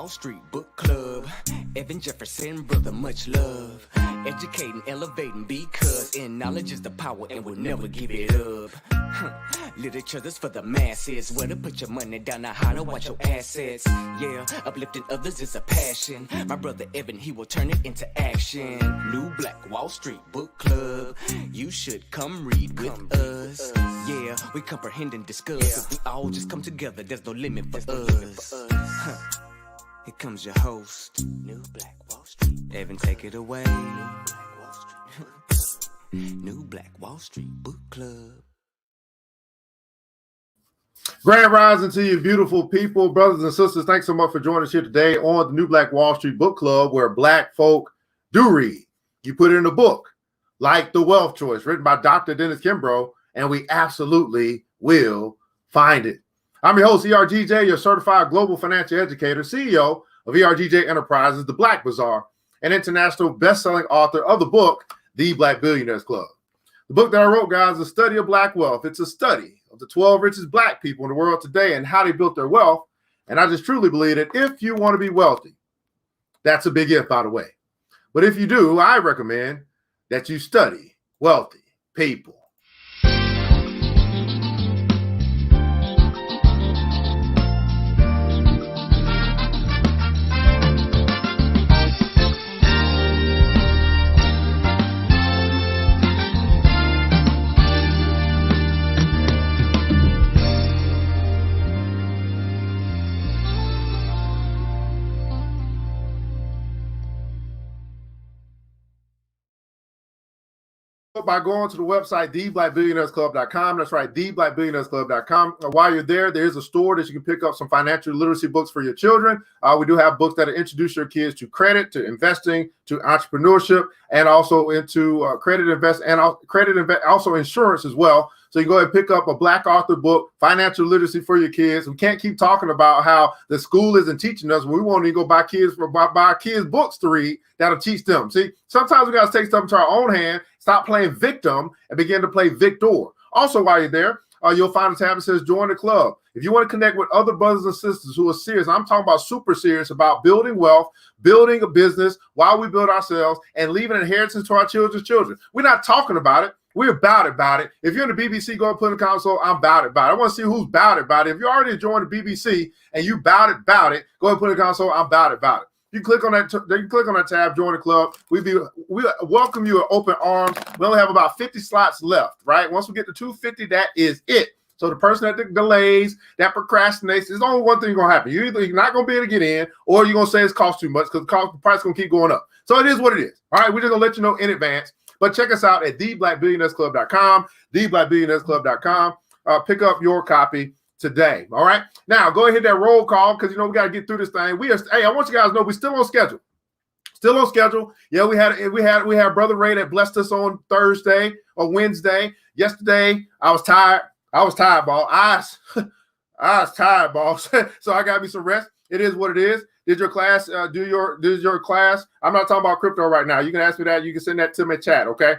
Wall Street Book Club. Evan Jefferson, brother, much love. Educating, elevating, because in knowledge is the power and we'll never give it up. Literature that's for the masses. Where to put your money down, now how to watch your assets. Yeah, uplifting others is a passion. My brother Evan, he will turn it into action. New Black Wall Street Book Club. You should come read with us. Yeah, we comprehend and discuss. If we all just come together, there's no limit for us. Here comes your host, New Black Wall Street. Evan, take it away. New Black Wall Street. New Black Wall Street Book Club. Grand rising to you, beautiful people, brothers and sisters. Thanks so much for joining us here today on the New Black Wall Street Book Club, where Black folk do read. You put it in a book, like The Wealth Choice, written by Dr. Dennis Kimbro, and we absolutely will find it. I'm your host, ERGJ, your certified global financial educator, CEO of ERGJ Enterprises, The Black Bazaar, and international best-selling author of the book, The Black Billionaires Club. The book that I wrote, guys, is a study of Black wealth. It's a study of the 12 richest Black people in the world today and how they built their wealth. And I just truly believe that if you want to be wealthy, that's a big if, by the way. But if you do, I recommend that you study wealthy people. By going to the website, theblackbillionairesclub.com. That's right, theblackbillionairesclub.com. While you're there, there's a store that you can pick up some financial literacy books for your children. We do have books that introduce your kids to credit, to investing, to entrepreneurship, and also into also insurance as well. So you go ahead and pick up a Black author book, financial literacy for your kids. We can't keep talking about how the school isn't teaching us. We won't even go buy kids books to read that'll teach them. See, sometimes we got to take stuff into our own hand, stop playing victim, and begin to play victor. Also, while you're there, you'll find a tab that says join the club. If you want to connect with other brothers and sisters who are serious, I'm talking about super serious about building wealth, building a business while we build ourselves, and leaving an inheritance to our children's children. We're not talking about it. We're about it. If you're in the BBC, go and put in the console, I'm about it. I want to see who's about it. If you already joined the BBC and you about it, go ahead and put in the console, I'm about it. You click on that. You can click on that tab, join the club. We welcome you with open arms. We only have about 50 slots left, right? Once we get to 250, that is it. So the person that delays, that procrastinates, there's only one thing going to happen. You're not going to be able to get in, or you're going to say it's cost too much because the price is going to keep going up. So it is what it is. All right, we're just going to let you know in advance. But check us out at theblackbillionairesclub.com, theblackbillionairesclub.com. Pick up your copy today. All right. Now go ahead and hit that roll call because we got to get through this thing. Hey, I want you guys to know we're still on schedule. Still on schedule. Yeah, we had Brother Ray that blessed us on Thursday or Wednesday. Yesterday, I was tired. Boss. I was tired, boss. So I got me some rest. It is what it is. Did your class do your class? I'm not talking about crypto right now. You can ask me that. You can send that to my chat, okay?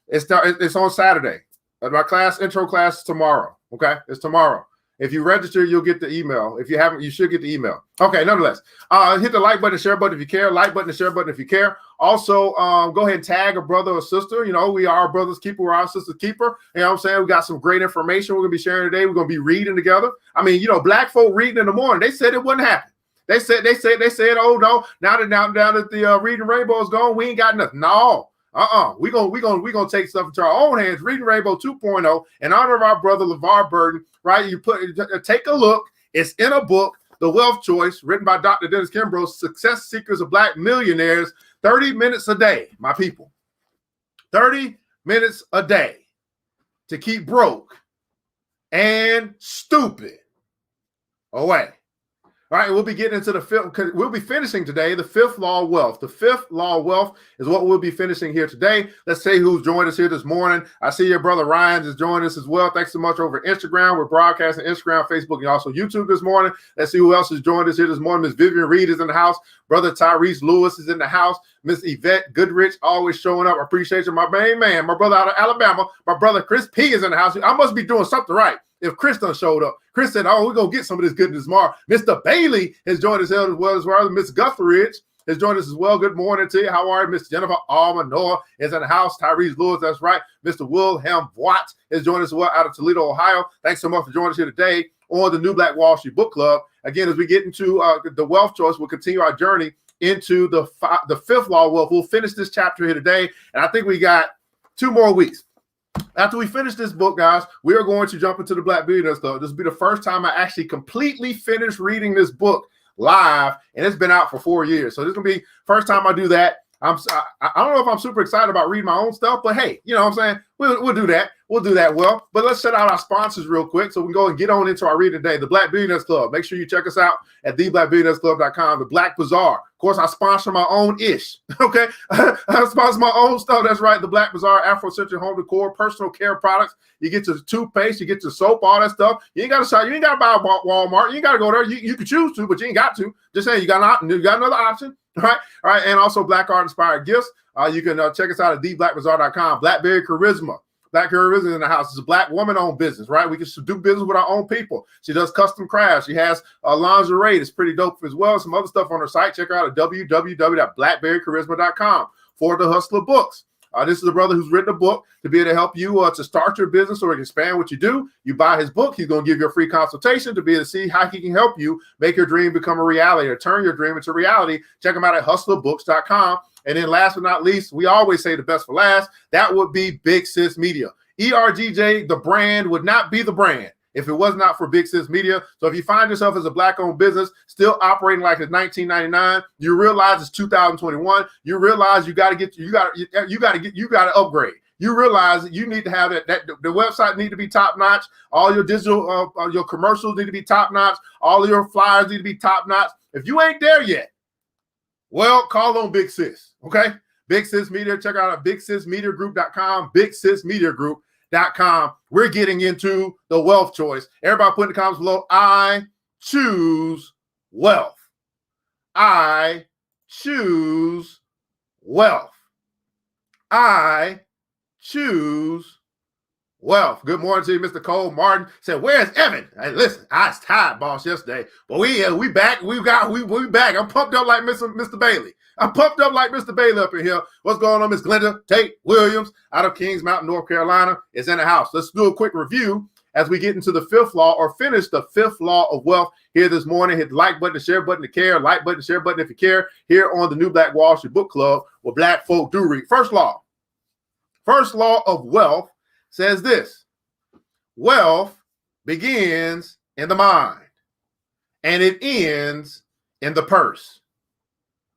It's on Saturday. My intro class is tomorrow, okay? It's tomorrow. If you register, you'll get the email. If you haven't, you should get the email. Okay, nonetheless, hit the like button, share button if you care. Like button, share button if you care. Also, go ahead and tag a brother or sister. You know, we are our brother's keeper, we're our sister's keeper. You know what I'm saying? We got some great information we're going to be sharing today. We're going to be reading together. I mean, Black folk reading in the morning. They said it wouldn't happen. They said, oh no, now that the Reading Rainbow is gone, we ain't got nothing. No, We're gonna take stuff into our own hands. Reading Rainbow 2.0 in honor of our brother LeVar Burton. Right? Take a look. It's in a book, The Wealth Choice, written by Dr. Dennis Kimbro, Success Seekers of Black Millionaires. 30 minutes a day, my people. 30 minutes a day to keep broke and stupid away. All right, we'll be getting into the fifth. We'll be finishing today the fifth law of wealth. The fifth law of wealth is what we'll be finishing here today. Let's see who's joined us here this morning. I see your brother Ryan is joining us as well. Thanks so much over Instagram. We're broadcasting Instagram, Facebook, and also YouTube this morning. Let's see who else has joined us here this morning. Miss Vivian Reed is in the house. Brother Tyrese Lewis is in the house. Miss Yvette Goodrich always showing up. I appreciate you, my main man. My brother out of Alabama. My brother Chris P is in the house. I must be doing something right. if Chris done showed up. Chris said, oh, we're going to get some of this goodness tomorrow. Mr. Bailey has joined us as well. Miss Guthridge has joined us as well. Good morning to you. How are you? Miss Jennifer Almanoa is in the house. Tyrese Lewis, that's right. Mr. Wilhelm Watt has joined us as well out of Toledo, Ohio. Thanks so much for joining us here today on the New Black Wall Street Book Club. Again, as we get into the wealth choice, we'll continue our journey into the fifth law of wealth. We'll finish this chapter here today, and I think we got 2 more weeks. After we finish this book, guys, we are going to jump into the Black Millionaires Club. This will be the first time I actually completely finish reading this book live, and it's been out for 4 years. So this is going to be first time I do that. I don't know if I'm super excited about reading my own stuff, but hey, you know what I'm saying? We'll do that. We'll do that well. But let's shout out our sponsors real quick so we can go and get on into our reading today. The Black Millionaires Club. Make sure you check us out at theblackbillionairesclub.com. The Black Bazaar. Of course, I sponsor my own ish. Okay? I sponsor my own stuff. That's right. The Black Bazaar, Afrocentric home decor, personal care products. You get your toothpaste, you get your soap, all that stuff. You ain't got to shop. You ain't got to buy a Walmart. You ain't got to go there. You can choose to, but you ain't got to. Just saying, you got another option. All right. And also Black Art Inspired Gifts. You can check us out at theblackbazaar.com. Blackberry Charisma. Black Charisma in the house. It's a Black woman-owned business, right? We can do business with our own people. She does custom crafts. She has lingerie. It's pretty dope as well. Some other stuff on her site. Check her out at www.blackberrycharisma.com. For the Hustler Books. This is a brother who's written a book to be able to help you to start your business or expand what you do. You buy his book. He's going to give you a free consultation to be able to see how he can help you make your dream become a reality or turn your dream into reality. Check him out at hustlerbooks.com. And then last but not least, we always say the best for last. That would be Big Sis Media. ERGJ, the brand, would not be the brand if it was not for Big Sis Media. So if you find yourself as a Black-owned business still operating like it's 1999, you realize it's 2021. You realize you got to upgrade. You realize that you need to have that the website need to be top notch. All your digital, your commercials need to be top notch. All of your flyers need to be top notch. If you ain't there yet, well, call on Big Sis. Okay, Big Sis Media. Check out bigsismediagroup.com. bigsismediagroup.com. We're getting into the wealth choice. Everybody put in the comments below, I choose wealth. I choose wealth. I choose wealth. Good morning to you, Mr. Cole Martin. Said, where's Evan? Hey, listen, I was tired, boss, yesterday. But we back. We back. I'm pumped up like Mr. Bailey. I'm pumped up like Mr. Bailey up in here. What's going on, Miss Glenda Tate Williams out of Kings Mountain, North Carolina, is in the house. Let's do a quick review as we get into the fifth law or finish the fifth law of wealth here this morning. Hit the like button, the share button to care, like button, share button if you care, here on the New Black Wall Street Book Club where Black folk do read. First law of wealth says this: wealth begins in the mind and it ends in the purse.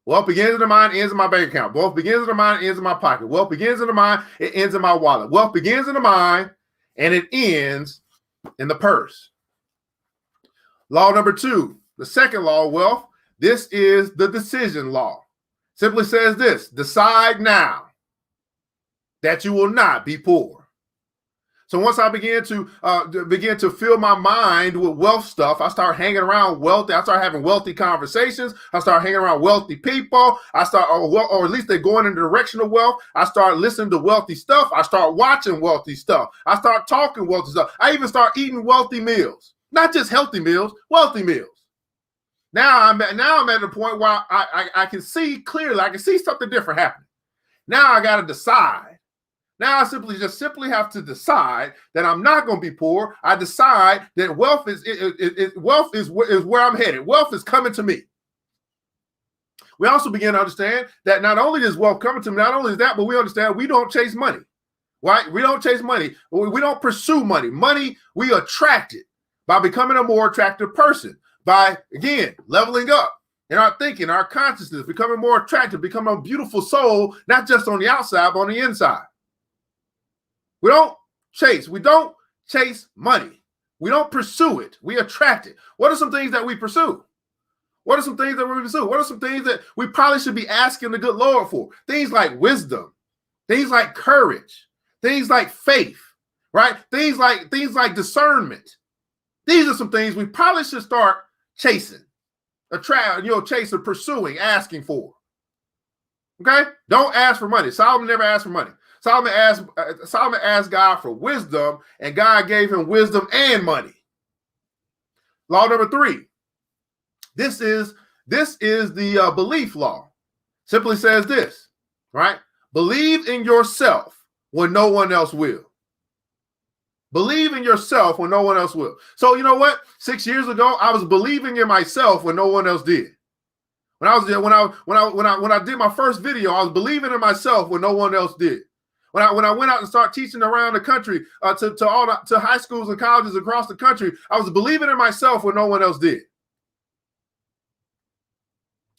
Wealth begins in the mind, ends in my bank account. Wealth begins in the mind, ends in my pocket. Wealth begins in the mind, it ends in my wallet. Wealth begins in the mind, and it ends in the purse. Law number 2, the second law of wealth. This is the decision law. Simply says this: decide now that you will not be poor. So once I began to fill my mind with wealth stuff, I start hanging around wealthy. I start having wealthy conversations. I start hanging around wealthy people. I start, or at least they're going in the direction of wealth. I start listening to wealthy stuff. I start watching wealthy stuff. I start talking wealthy stuff. I even start eating wealthy meals, not just healthy meals, wealthy meals. Now I'm at the point where I can see clearly. I can see something different happening. Now I got to decide. Now I simply have to decide that I'm not going to be poor. I decide that wealth is where I'm headed. Wealth is coming to me. We also begin to understand that not only is wealth coming to me, not only is that, but we understand we don't chase money, right? We don't chase money. We don't pursue money. Money, we attract it by becoming a more attractive person, by, again, leveling up in our thinking, our consciousness, becoming more attractive, becoming a beautiful soul, not just on the outside, but on the inside. We don't chase money. We don't pursue it. We attract it. What are some things that we pursue? What are some things that we pursue? What are some things that we probably should be asking the good Lord for? Things like wisdom, things like courage, things like faith, right? Things like discernment. These are some things we probably should start chasing, pursuing, asking for. Okay? Don't ask for money. Solomon never asked for money. Solomon asked God for wisdom, and God gave him wisdom and money. Law number 3. This is the belief law. Simply says this, right? Believe in yourself when no one else will. Believe in yourself when no one else will. So you know what? 6 years ago, I was believing in myself when no one else did. When I did my first video, I was believing in myself when no one else did. When I went out and started teaching around the country to high schools and colleges across the country, I was believing in myself when no one else did.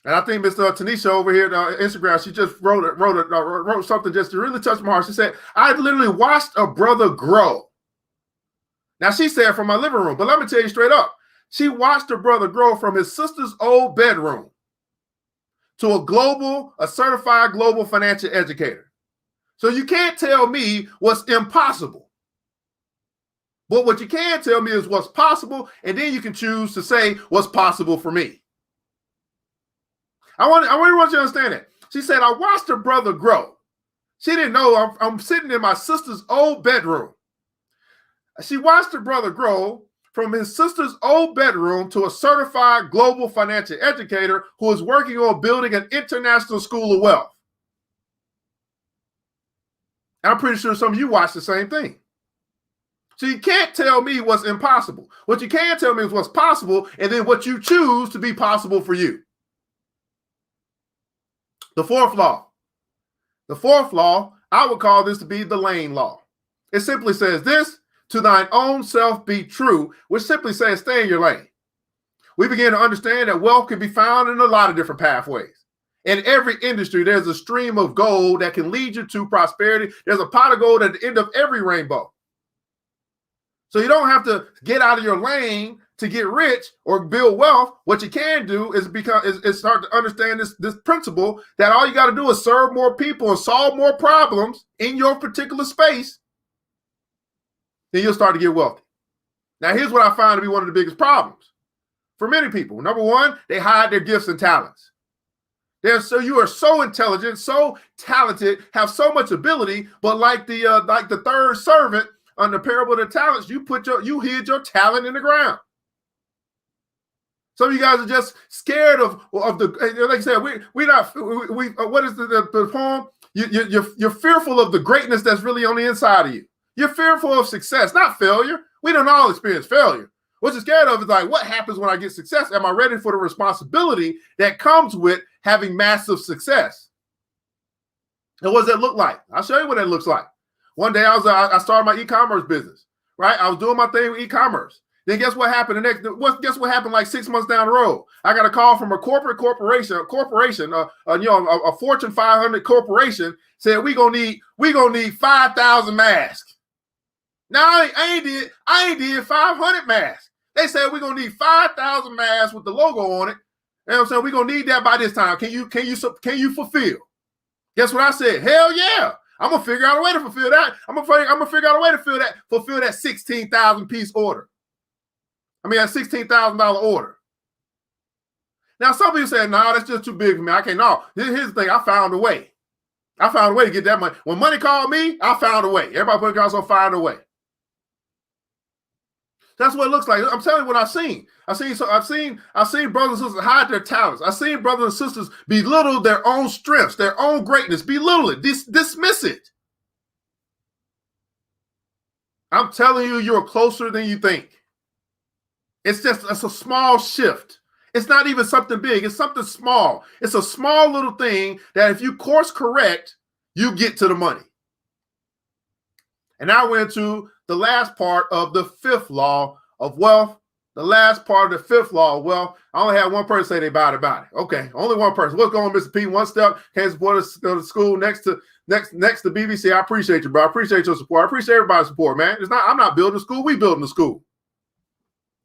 And I think Mr. Tanisha over here on Instagram, she just wrote something just to really touch my heart. She said, "I literally watched a brother grow." Now she said from my living room, but let me tell you straight up, she watched her brother grow from his sister's old bedroom to a certified global financial educator. So you can't tell me what's impossible. But what you can tell me is what's possible, and then you can choose to say what's possible for me. I really want you to understand that. She said, I watched her brother grow. She didn't know I'm sitting in my sister's old bedroom. She watched her brother grow from his sister's old bedroom to a certified global financial educator who is working on building an international school of wealth. And I'm pretty sure some of you watch the same thing. So you can't tell me what's impossible. What you can tell me is what's possible, and then what you choose to be possible for you. The fourth law. The fourth law, I would call this to be the lane law. It simply says this: to thine own self be true, which simply says stay in your lane. We begin to understand that wealth can be found in a lot of different pathways. In every industry, there's a stream of gold that can lead you to prosperity. There's a pot of gold at the end of every rainbow. So you don't have to get out of your lane to get rich or build wealth. What you can do is start to understand this principle that all you got to do is serve more people and solve more problems in your particular space. Then you'll start to get wealthy. Now, here's what I find to be one of the biggest problems for many people. Number one, they hide their gifts and talents. You are so intelligent, so talented, have so much ability, but like the third servant on the parable of the talents, you hid your talent in the ground. Some of you guys are just scared of the, like I said, what is the poem? You're fearful of the greatness that's really on the inside of you. You're fearful of success, not failure. We don't all experience failure. What you're scared of is like, what happens when I get success? Am I ready for the responsibility that comes with having massive success? And what does that look like? I'll show you what that looks like. One day I started my e-commerce business, right? I was doing my thing with e-commerce. Then guess what happened? Guess what happened like 6 months down the road? I got a call from a corporation, a Fortune 500 corporation said we gonna need 5,000 masks. Now I ain't did 500 masks. They said we're gonna need 5,000 masks with the logo on it. You know what I'm saying? We're gonna need that by this time. Can you fulfill? Guess what I said? Hell yeah. I'm gonna figure out a way to fulfill that. I'm gonna figure out a way to fulfill that 16,000 piece order. I mean, a $16,000 order. Now, some people say, no, that's just too big for me. I can't. No, here's the thing. I found a way. I found a way to get that money. When money called me, I found a way. Everybody put also find a way. That's what it looks like. I'm telling you what I've seen. I've seen brothers and sisters hide their talents. I've seen brothers and sisters belittle their own strengths, their own greatness, belittle it, dismiss it. I'm telling you, you're closer than you think. It's a small shift. It's not even something big. It's something small. It's a small little thing that if you course correct, you get to the money. And now we're into the last part of the fifth law of wealth. The last part of the fifth law of wealth. I only had one person say they about it. Okay, only one person. What's going on, Mr. P? One step. Can't support us, go to school next to BBC. I appreciate you, bro. I appreciate your support. I appreciate everybody's support, man. I'm not building a school. We building a school.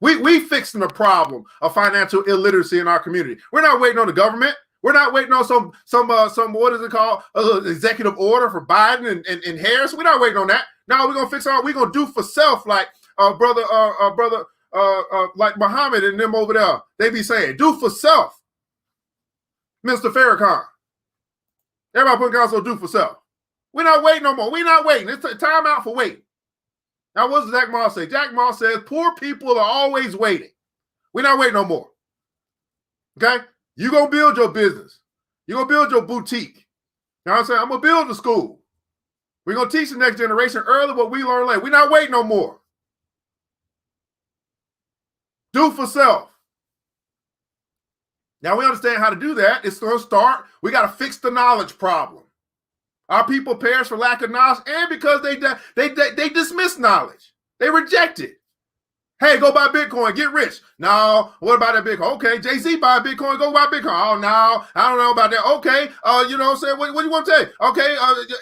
We fixing the problem of financial illiteracy in our community. We're not waiting on the government. We're not waiting on some what is it called, executive order for Biden and Harris. We're not waiting on that. No, we're gonna fix we're gonna do for self, like brother like Muhammad and them over there. They be saying, do for self, Mr. Farrakhan. Everybody put council do for self. We're not waiting no more. We're not waiting. It's time out for waiting. Now, what does Jack Ma say? Jack Ma says poor people are always waiting. We're not waiting no more. Okay? You're going to build your business. You're going to build your boutique. You know what I'm saying? I'm going to build the school. We're going to teach the next generation early what we learn late. We're not waiting no more. Do for self. Now, we understand how to do that. It's going to start. We got to fix the knowledge problem. Our people perish for lack of knowledge and because they dismiss knowledge. They reject it. Hey, go buy Bitcoin, get rich. No, what about that Bitcoin? Okay, Jay-Z buy Bitcoin, go buy Bitcoin. Oh, no, I don't know about that. Okay, you know what I'm saying? What do you want to say? Okay,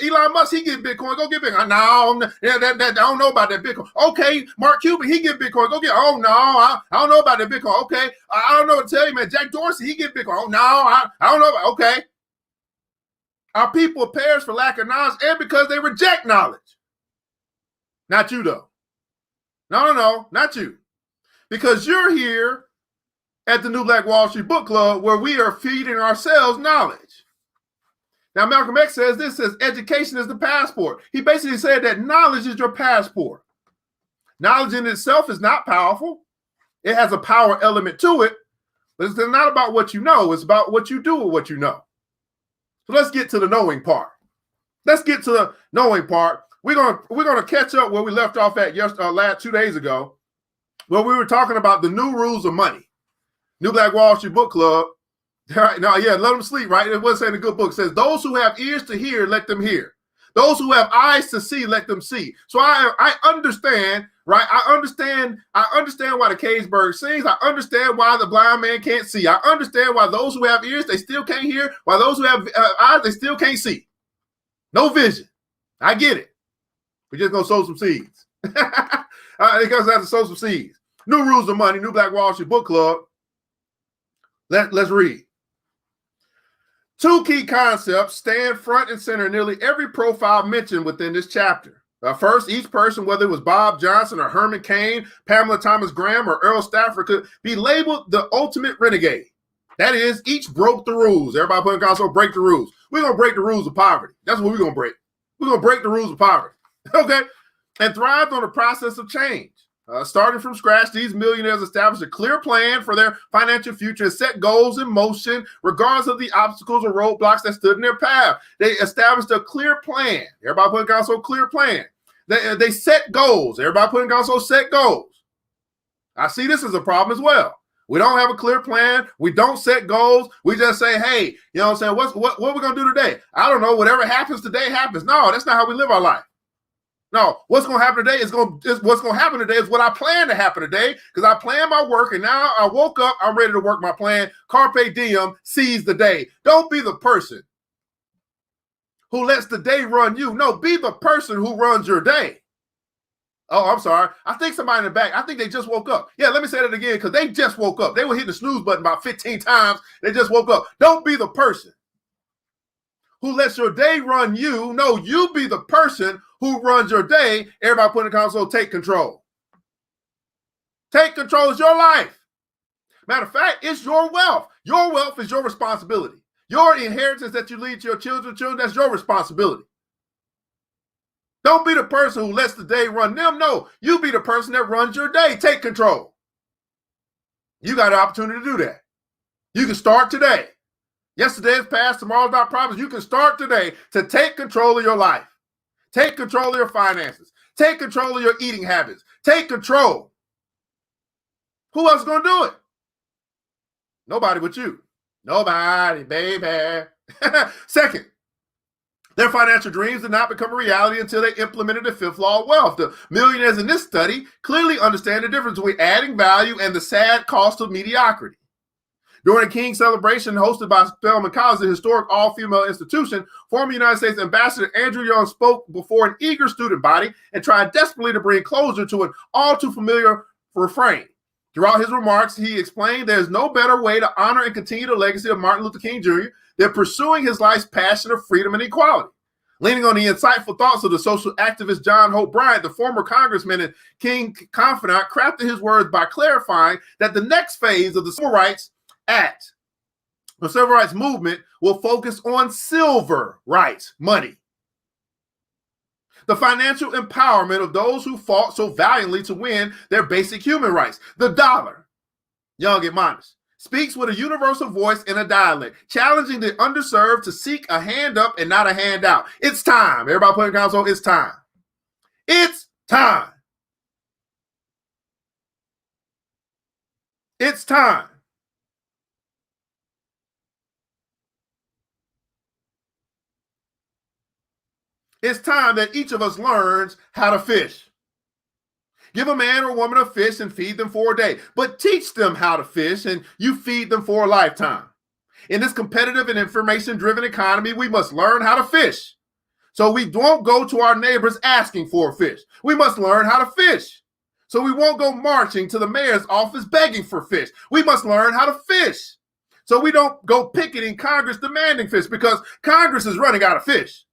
Elon Musk, he get Bitcoin, go get Bitcoin. No, I don't know about that Bitcoin. Okay, Mark Cuban, he get Bitcoin, go get. Oh, no, I don't know about that Bitcoin. Okay, I don't know what to tell you, man. Jack Dorsey, he get Bitcoin. Oh, no, I don't know about. Okay. Our people perish for lack of knowledge and because they reject knowledge. Not you, though. No, not you. Because you're here at the New Black Wall Street Book Club where we are feeding ourselves knowledge. Now, Malcolm X says this, says education is the passport. He basically said that knowledge is your passport. Knowledge in itself is not powerful. It has a power element to it, but it's not about what you know. It's about what you do with what you know. So let's get to the knowing part. Let's get to the knowing part. We're gonna catch up where we left off at last 2 days ago, where we were talking about the new rules of money. New Black Wall Street Book Club. Now, yeah, let them sleep, right? It was saying a good book. It says, those who have ears to hear, let them hear. Those who have eyes to see, let them see. So I understand, right? I understand why the cage bird sings. I understand why the blind man can't see. I understand why those who have ears, they still can't hear. Why those who have eyes, they still can't see. No vision. I get it. We're just going to sow some seeds. It comes out to sow some seeds. New rules of money, New Black Wall Street Book Club. Let's read. Two key concepts stand front and center in nearly every profile mentioned within this chapter. First, each person, whether it was Bob Johnson or Herman Cain, Pamela Thomas Graham, or Earl Stafford, could be labeled the ultimate renegade. That is, each broke the rules. Everybody put in console, break the rules. We're going to break the rules of poverty. That's what we're going to break. We're going to break the rules of poverty. Okay? And thrived on the process of change. Starting from scratch, these millionaires established a clear plan for their financial future and set goals in motion, regardless of the obstacles or roadblocks that stood in their path. They established a clear plan. Everybody put in console, clear plan. They set goals. Everybody put in console, set goals. I see this as a problem as well. We don't have a clear plan. We don't set goals. We just say, hey, you know what I'm saying? What are we going to do today? I don't know. Whatever happens today happens. No, that's not how we live our life. No, what's going to happen today is what's going to happen today is what I plan to happen today, because I planned my work and now I woke up, I'm ready to work my plan. Carpe diem, seize the day. Don't be the person who lets the day run you. No, be the person who runs your day. Oh, I'm sorry. I think somebody in the back, I think they just woke up. Yeah, let me say that again, because they just woke up. They were hitting the snooze button about 15 times. They just woke up. Don't be the person who lets your day run you. No, you be the person who runs your day. Everybody put in the console, take control. Take control is your life. Matter of fact, it's your wealth. Your wealth is your responsibility. Your inheritance that you leave to your children, that's your responsibility. Don't be the person who lets the day run them. No, you be the person that runs your day. Take control. You got an opportunity to do that. You can start today. Yesterday is past, tomorrow's not promised. You can start today to take control of your life. Take control of your finances. Take control of your eating habits. Take control. Who else is going to do it? Nobody but you. Nobody, baby. Second, their financial dreams did not become a reality until they implemented the fifth law of wealth. The millionaires in this study clearly understand the difference between adding value and the sad cost of mediocrity. During a King celebration hosted by Spelman College, the historic all-female institution, former United States Ambassador Andrew Young spoke before an eager student body and tried desperately to bring closure to an all-too-familiar refrain. Throughout his remarks, he explained there's no better way to honor and continue the legacy of Martin Luther King Jr. than pursuing his life's passion of freedom and equality. Leaning on the insightful thoughts of the social activist John Hope Bryant, the former congressman and King confidant crafted his words by clarifying that the next phase of the Civil Rights Act, the Civil Rights Movement, will focus on silver rights, money. The financial empowerment of those who fought so valiantly to win their basic human rights. The dollar, young admonish, speaks with a universal voice in a dialect, challenging the underserved to seek a hand up and not a handout. It's time. Everybody put in console, it's time. It's time. It's time. It's time that each of us learns how to fish. Give a man or woman a fish and feed them for a day, but teach them how to fish and you feed them for a lifetime. In this competitive and information-driven economy, we must learn how to fish. So we won't go to our neighbors asking for a fish. We must learn how to fish. So we won't go marching to the mayor's office begging for fish. We must learn how to fish. So we don't go picketing Congress demanding fish because Congress is running out of fish.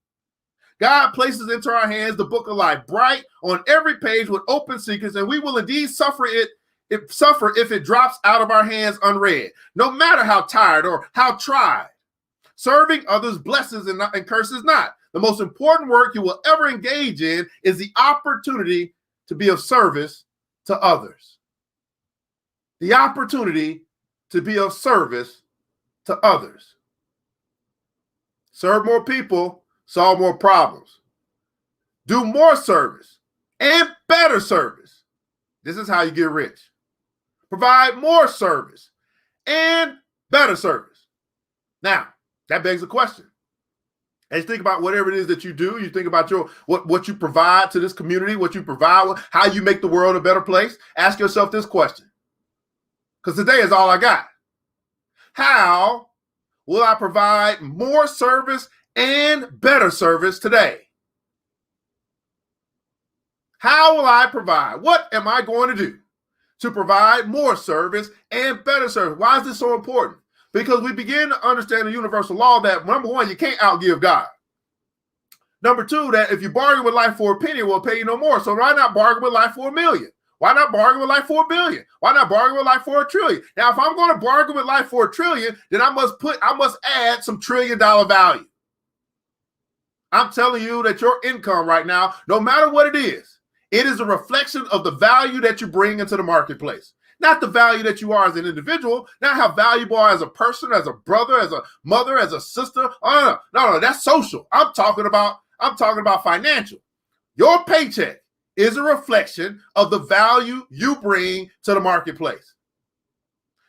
God places into our hands the book of life, bright on every page with open secrets, and we will indeed suffer if it drops out of our hands unread, no matter how tired or how tried. Serving others blesses and curses not. The most important work you will ever engage in is the opportunity to be of service to others. The opportunity to be of service to others. Serve more people, solve more problems. Do more service and better service. This is how you get rich. Provide more service and better service. Now, that begs a question. As you think about whatever it is that you do, you think about what you provide to this community, what you provide, how you make the world a better place. Ask yourself this question, because today is all I got. How will I provide more service and better service today? How will I provide? What am I going to do to provide more service and better service? Why is this so important? Because we begin to understand the universal law that, number one, you can't outgive God. Number two, that if you bargain with life for a penny, it will pay you no more. So why not bargain with life for $1 million? Why not bargain with life for $1 billion? Why not bargain with life for $1 trillion? Now, if I'm going to bargain with life for $1 trillion, then I must add some $1 trillion value. I'm telling you that your income right now, no matter what it is a reflection of the value that you bring into the marketplace. Not the value that you are as an individual, not how valuable you are as a person, as a brother, as a mother, as a sister. Oh, no, that's social. I'm talking about financial. Your paycheck is a reflection of the value you bring to the marketplace.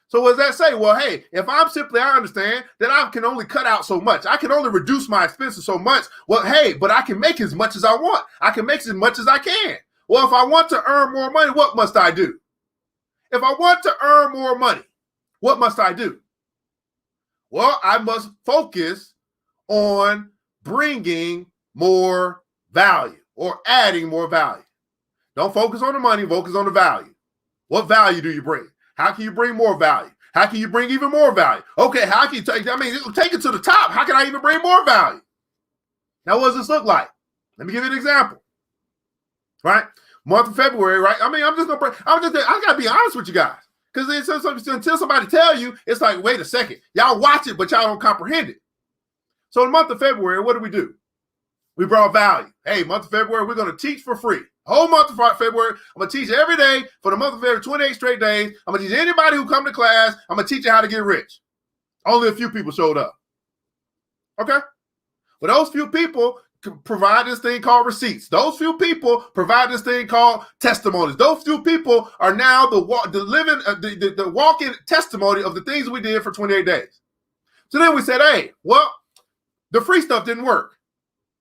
So what does that say? Well, hey, if I understand that I can only cut out so much. I can only reduce my expenses so much. Well, hey, but I can make as much as I want. I can make as much as I can. Well, if I want to earn more money, what must I do? If I want to earn more money, what must I do? Well, I must focus on bringing more value or adding more value. Don't focus on the money, focus on the value. What value do you bring? How can you bring more value? How can you bring even more value? Okay, how can you take it to the top? How can I even bring more value? Now, what does this look like? Let me give you an example. Right? Month of February, right? I gotta be honest with you guys. Because until somebody tell you, it's like, wait a second, y'all watch it, but y'all don't comprehend it. So in the month of February, what do? We brought value. Hey, month of February, we're going to teach for free. Whole month of February, I'm going to teach every day for the month of February, 28 straight days. I'm going to teach anybody who come to class, I'm going to teach you how to get rich. Only a few people showed up. Okay? But those few people provide this thing called receipts. Those few people provide this thing called testimonies. Those few people are now the walking testimony of the things we did for 28 days. So then we said, hey, well, the free stuff didn't work,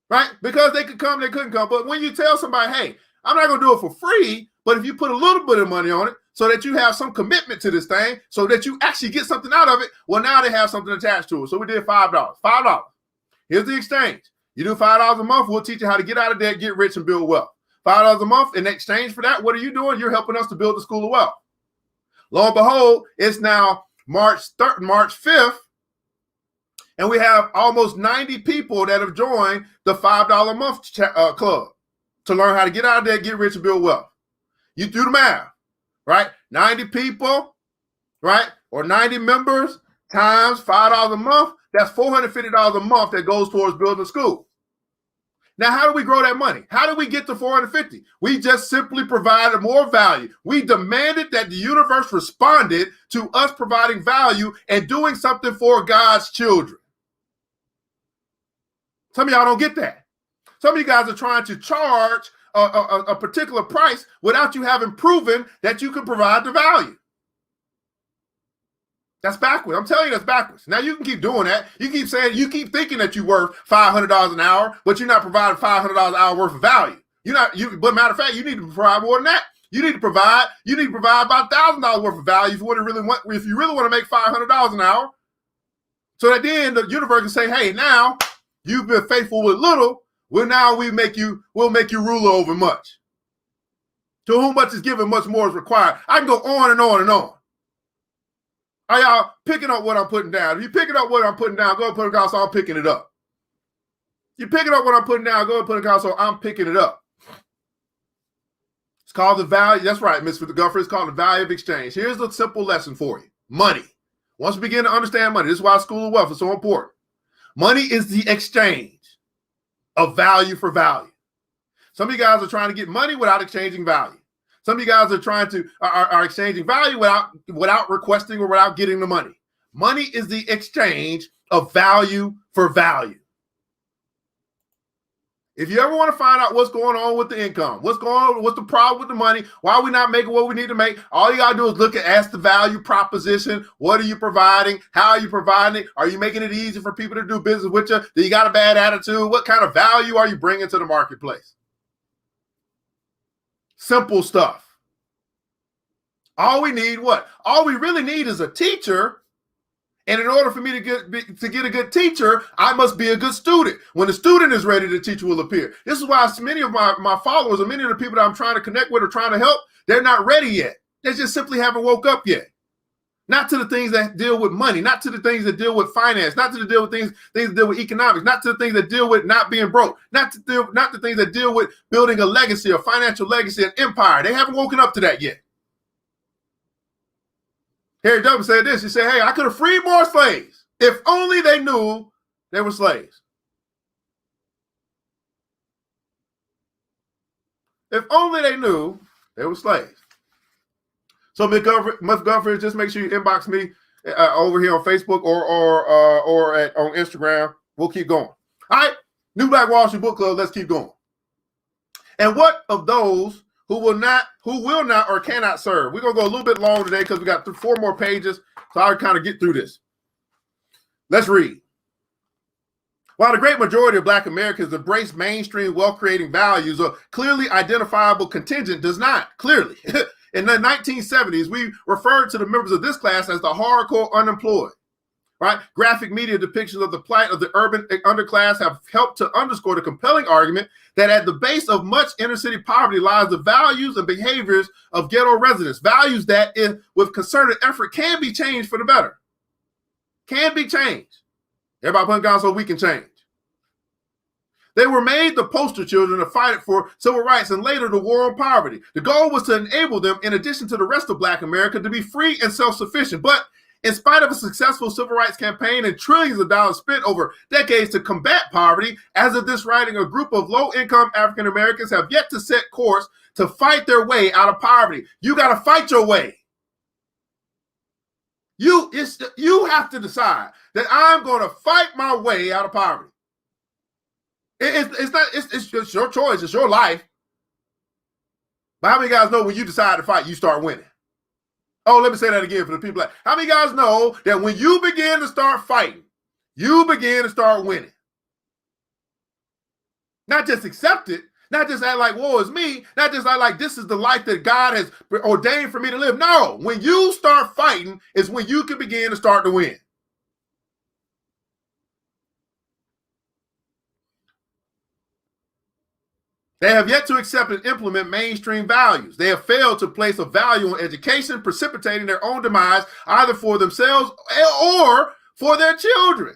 right? Because they could come, they couldn't come. But when you tell somebody, hey, I'm not going to do it for free, but if you put a little bit of money on it so that you have some commitment to this thing, so that you actually get something out of it, well, now they have something attached to it. So we did $5. $5. Here's the exchange. You do $5 a month, we'll teach you how to get out of debt, get rich, and build wealth. $5 a month, in exchange for that, what are you doing? You're helping us to build the school of wealth. Lo and behold, it's now March 5th, and we have almost 90 people that have joined the $5 a month club to learn how to get out of debt, get rich, and build wealth. You do the math, right? 90 people, right? Or 90 members times $5 a month. That's $450 a month that goes towards building a school. Now, how do we grow that money? How do we get to 450? We just simply provided more value. We demanded that the universe responded to us providing value and doing something for God's children. Some of y'all don't get that. Some of you guys are trying to charge a particular price without you having proven that you can provide the value. That's backwards. I'm telling you, that's backwards. Now you can keep doing that. You keep saying, you keep thinking that you're worth $500 an hour, but you're not providing $500 an hour worth of value. But matter of fact, you need to provide more than that. You need to provide about $1,000 worth of value if you really want to make $500 an hour. So that then the universe can say, hey, now you've been faithful with little. Well, now we'll make you ruler over much. To whom much is given, much more is required. I can go on and on and on. Are y'all picking up what I'm putting down? If you're picking up what I'm putting down, go and put it down so I'm picking it up. You're picking up what I'm putting down, go and put it down so I'm picking it up. It's called the value. That's right, Mr. Gufford. It's called the value of exchange. Here's the simple lesson for you. Money. Once we begin to understand money, this is why School of Wealth is so important. Money is the exchange of value for value. Some of you guys are trying to get money without exchanging value. Some of you guys are exchanging value without requesting or without getting the money. Money is the exchange of value for value. If you ever want to find out what's going on with the income, what's the problem with the money, why are we not making what we need to make, all you got to do is ask the value proposition. What are you providing? How are you providing it? Are you making it easy for people to do business with you? Do you got a bad attitude? What kind of value are you bringing to the marketplace? Simple stuff. All we need, what? All we really need is a teacher. And in order for me to get a good teacher, I must be a good student. When the student is ready, the teacher will appear. This is why many of my followers and many of the people that I'm trying to connect with or trying to help, they're not ready yet. They just simply haven't woke up yet. Not to the things that deal with money, not to the things that deal with finance, not to the deal with things that deal with economics, not to the things that deal with not being broke, not the things that deal with building a legacy, a financial legacy, an empire. They haven't woken up to that yet. Harry W. said this. He said, hey, I could have freed more slaves if only they knew they were slaves. If only they knew they were slaves. So, Ms. Gufford, just make sure you inbox me over here on Facebook or on Instagram. We'll keep going. All right, New Black Wall Street Book Club. Let's keep going. And what of those who will not or cannot serve? We're gonna go a little bit long today because we got 4 more pages, so I'll kind of get through this. Let's read. While the great majority of Black Americans embrace mainstream wealth-creating values, a clearly identifiable contingent does not. Clearly. In the 1970s, we referred to the members of this class as the hardcore unemployed, right? Graphic media depictions of the plight of the urban underclass have helped to underscore the compelling argument that at the base of much inner city poverty lies the values and behaviors of ghetto residents, values that, with concerted effort, can be changed for the better. Can be changed. Everybody putting down so we can change. They were made the poster children to fight for civil rights and later the war on poverty. The goal was to enable them, in addition to the rest of Black America, to be free and self-sufficient. But in spite of a successful civil rights campaign and trillions of dollars spent over decades to combat poverty, as of this writing, a group of low-income African Americans have yet to set course to fight their way out of poverty. You got to fight your way. You have to decide that I'm going to fight my way out of poverty. It's your choice. It's your life. But how many guys know when you decide to fight, you start winning? Oh, let me say that again for the people. How many guys know that when you begin to start fighting, you begin to start winning? Not just accept it, not just act like, woe is me, not just act like this is the life that God has ordained for me to live. No, when you start fighting is when you can begin to start to win. They have yet to accept and implement mainstream values. They have failed to place a value on education, precipitating their own demise either for themselves or for their children.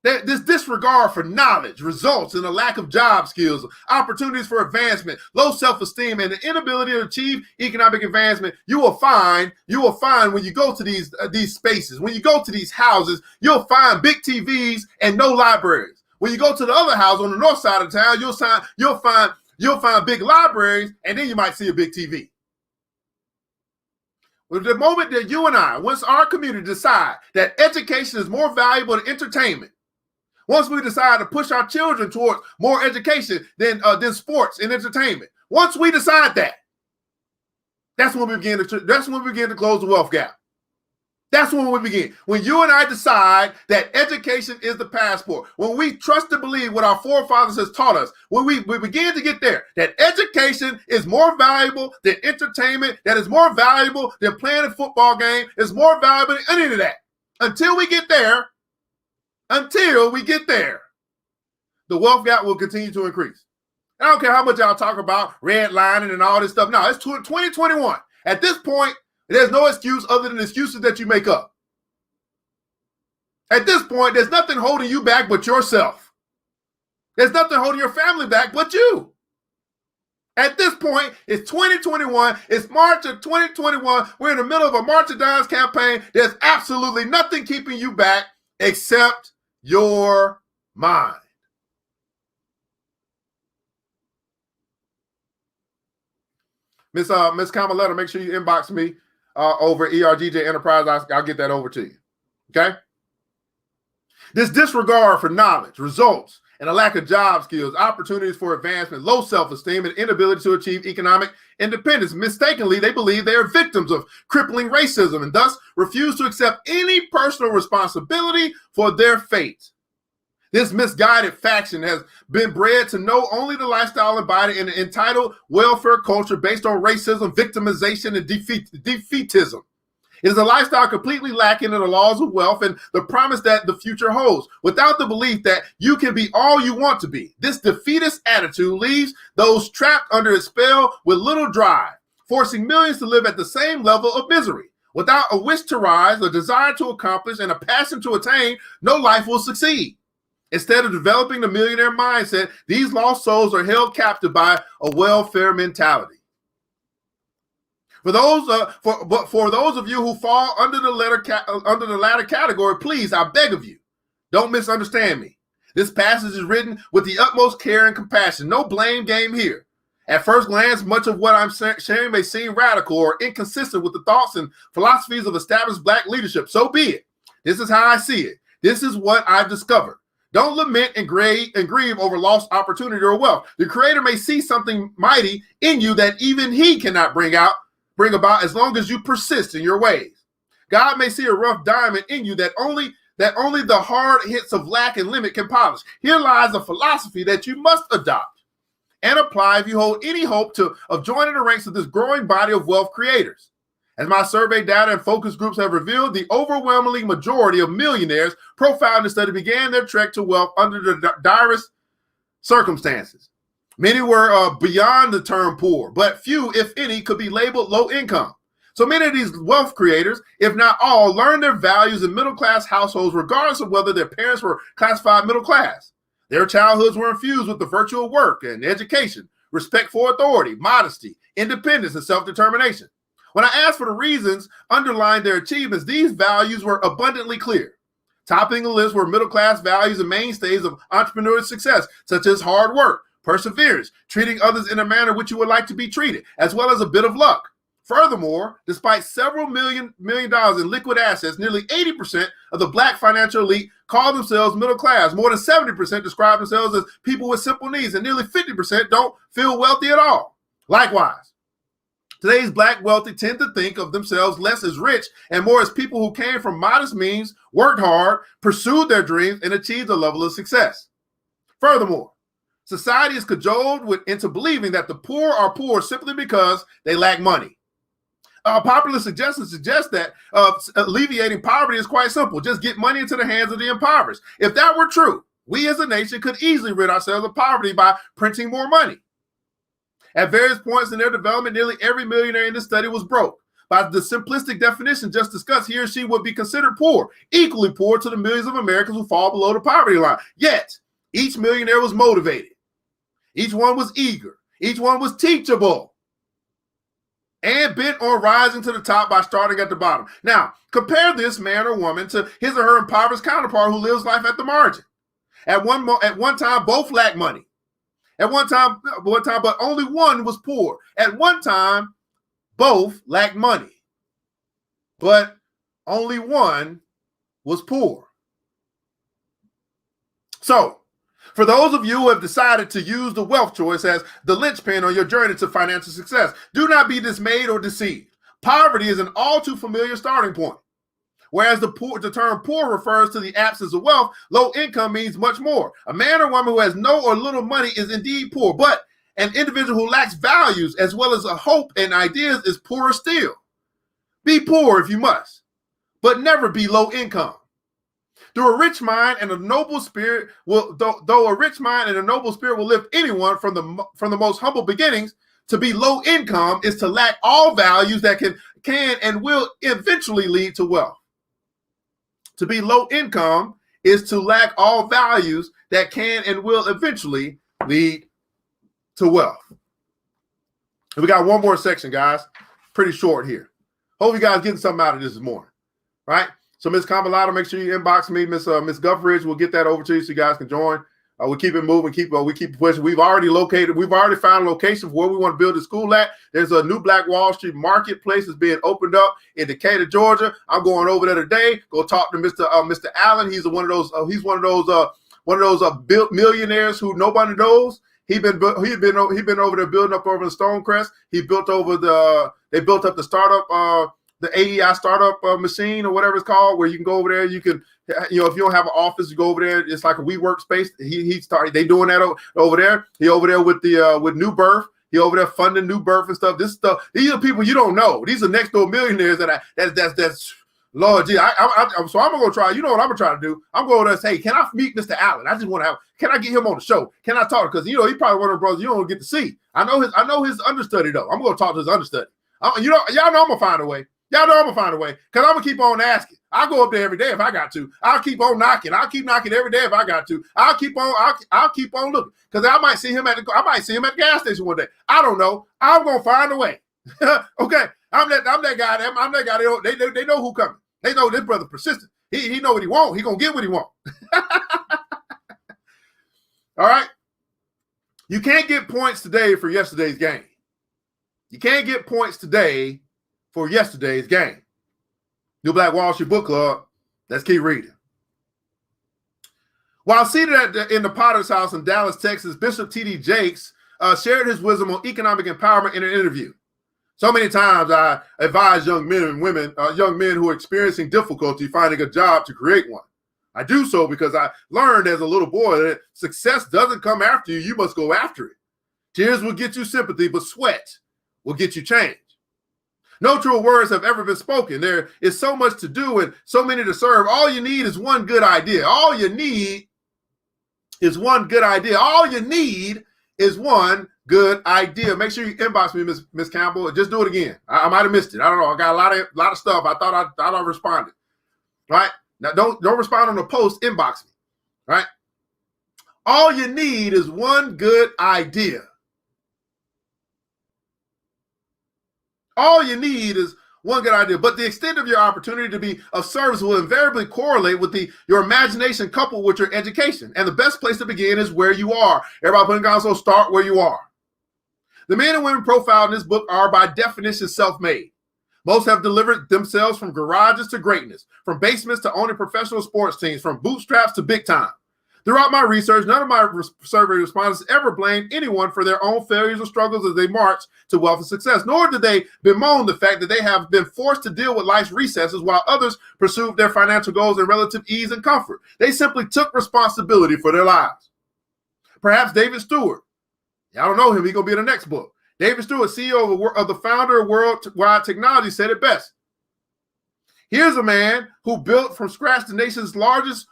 This disregard for knowledge results in a lack of job skills, opportunities for advancement, low self-esteem, and the inability to achieve economic advancement. You will find when you go to these spaces, when you go to these houses, you'll find big TVs and no libraries. When you go to the other house on the north side of town, you'll find big libraries, and then you might see a big TV. Well, the moment that you and I, once our community decide that education is more valuable than entertainment, once we decide to push our children towards more education than sports and entertainment, once we decide that, that's when we begin to close the wealth gap. That's when we begin. When you and I decide that education is the passport, when we trust and believe what our forefathers has taught us, when we begin to get there, that education is more valuable than entertainment, that is more valuable than playing a football game, is more valuable than any of that. Until we get there, the wealth gap will continue to increase. I don't care how much y'all talk about redlining and all this stuff. No, it's 2021. At this point, there's no excuse other than excuses that you make up. At this point, there's nothing holding you back but yourself. There's nothing holding your family back but you. At this point, it's 2021. It's March of 2021. We're in the middle of a March of Dimes campaign. There's absolutely nothing keeping you back except your mind. Miss Camaletta, make sure you inbox me over ERGJ Enterprise. I'll get that over to you. Okay? This disregard for knowledge, results, and a lack of job skills, opportunities for advancement, low self-esteem, and inability to achieve economic independence. Mistakenly, they believe they are victims of crippling racism and thus refuse to accept any personal responsibility for their fate. This misguided faction has been bred to know only the lifestyle embodied in an entitled welfare culture based on racism, victimization, and defeatism. It is a lifestyle completely lacking in the laws of wealth and the promise that the future holds, without the belief that you can be all you want to be. This defeatist attitude leaves those trapped under its spell with little drive, forcing millions to live at the same level of misery. Without a wish to rise, a desire to accomplish, and a passion to attain, no life will succeed. Instead of developing the millionaire mindset, these lost souls are held captive by a welfare mentality. For those of you who fall under the latter category, please, I beg of you, don't misunderstand me. This passage is written with the utmost care and compassion. No blame game here. At first glance, much of what I'm sharing may seem radical or inconsistent with the thoughts and philosophies of established Black leadership. So be it. This is how I see it. This is what I've discovered. Don't lament and grieve over lost opportunity or wealth. The Creator may see something mighty in you that even He cannot bring about as long as you persist in your ways. God may see a rough diamond in you that only the hard hits of lack and limit can polish. Here lies a philosophy that you must adopt and apply if you hold any hope of joining the ranks of this growing body of wealth creators. As my survey data and focus groups have revealed, the overwhelming majority of millionaires profiled in the study began their trek to wealth under the direst circumstances. Many were beyond the term poor, but few, if any, could be labeled low income. So many of these wealth creators, if not all, learned their values in middle-class households, regardless of whether their parents were classified middle class. Their childhoods were infused with the virtue of work and education, respect for authority, modesty, independence, and self-determination. When I asked for the reasons underlying their achievements, these values were abundantly clear. Topping the list were middle-class values and mainstays of entrepreneurial success, such as hard work, perseverance, treating others in a manner which you would like to be treated, as well as a bit of luck. Furthermore, despite several million dollars in liquid assets, nearly 80% of the Black financial elite call themselves middle class. More than 70% describe themselves as people with simple needs, and nearly 50% don't feel wealthy at all. Likewise, today's Black wealthy tend to think of themselves less as rich and more as people who came from modest means, worked hard, pursued their dreams, and achieved a level of success. Furthermore, society is cajoled into believing that the poor are poor simply because they lack money. Popular suggestions suggest that alleviating poverty is quite simple. Just get money into the hands of the impoverished. If that were true, we as a nation could easily rid ourselves of poverty by printing more money. At various points in their development, nearly every millionaire in this study was broke. By the simplistic definition just discussed, he or she would be considered poor, equally poor to the millions of Americans who fall below the poverty line. Yet, each millionaire was motivated. Each one was eager. Each one was teachable and bent on rising to the top by starting at the bottom. Now, compare this man or woman to his or her impoverished counterpart who lives life at the margin. At one time, both lacked money. At one time, but only one was poor. At one time, both lacked money, but only one was poor. So, for those of you who have decided to use the wealth choice as the linchpin on your journey to financial success, do not be dismayed or deceived. Poverty is an all too familiar starting point. Whereas the term poor refers to the absence of wealth, low income means much more. A man or woman who has no or little money is indeed poor, but an individual who lacks values as well as a hope and ideas is poorer still. Be poor if you must, but never be low income. Though a rich mind and a noble spirit will lift anyone from the most humble beginnings, to be low income is to lack all values that can and will eventually lead to wealth. To be low income is to lack all values that can and will eventually lead to wealth. And we got one more section, guys. Pretty short here. Hope you guys getting something out of this morning, right? So Ms. Campbellado, make sure you inbox me. Miss Guffridge, we'll get that over to you so you guys can join. We keep it moving, we keep pushing. We've already found a location for where we want to build the school at. There's a new Black Wall Street marketplace that's being opened up in Decatur, Georgia. I'm going over there today. Go talk to Mr. Allen. He's one of those built millionaires who nobody knows. He's been over there building up over the Stonecrest. They built up the startup the AEI startup machine or whatever it's called, where you can go over there. You can, if you don't have an office, you go over there. It's like a WeWork space. He started. They doing that over there. He over there with New Birth. He over there funding New Birth and stuff. This stuff. These are people you don't know. These are next door millionaires that's Lord gee. So I'm gonna go try. You know what I'm gonna try to do? I'm going to say, hey, can I meet Mr. Allen? I just want to can I get him on the show? Can I talk? Because he's probably one of the brothers you don't get to see. I know his understudy though. I'm gonna talk to his understudy. Y'all know I'm gonna find a way. Y'all know I'm gonna find a way, because I'm gonna keep on asking. I'll go up there every day if I got to. I'll keep on knocking. I'll keep knocking every day if I got to. I'll keep on looking, because I might see him at the gas station one day. I don't know. I'm gonna find a way. Okay, I'm that guy. I'm that guy. They know who coming. They know this brother persistent. He know what he want. He gonna get what he want. All right. You can't get points today for yesterday's game. You can't get points today for yesterday's game. New Black Wall Street Book Club. Let's keep reading. While seated in the Potter's house in Dallas, Texas, Bishop T.D. Jakes shared his wisdom on economic empowerment in an interview. So many times I advise young men and women, young men who are experiencing difficulty finding a job to create one. I do so because I learned as a little boy that success doesn't come after you. You must go after it. Tears will get you sympathy, but sweat will get you change. No true words have ever been spoken. There is so much to do and so many to serve. All you need is one good idea. All you need is one good idea. All you need is one good idea. Make sure you inbox me, Miss Campbell. Just do it again. I might have missed it. I don't know. I got a lot of stuff. I thought I responded. Right? Now don't respond on the post. Inbox me. Right? All you need is one good idea. All you need is one good idea, but the extent of your opportunity to be of service will invariably correlate with your imagination coupled with your education. And the best place to begin is where you are. Everybody putting down, so start where you are. The men and women profiled in this book are by definition self-made. Most have delivered themselves from garages to greatness, from basements to owning professional sports teams, from bootstraps to big time. Throughout my research, none of my survey respondents ever blamed anyone for their own failures or struggles as they march to wealth and success, nor did they bemoan the fact that they have been forced to deal with life's recesses while others pursued their financial goals in relative ease and comfort. They simply took responsibility for their lives. Perhaps David Stewart, y'all don't know him, he's going to be in the next book. David Stewart, CEO of the founder of Worldwide Technology, said it best. Here's a man who built from scratch the nation's largest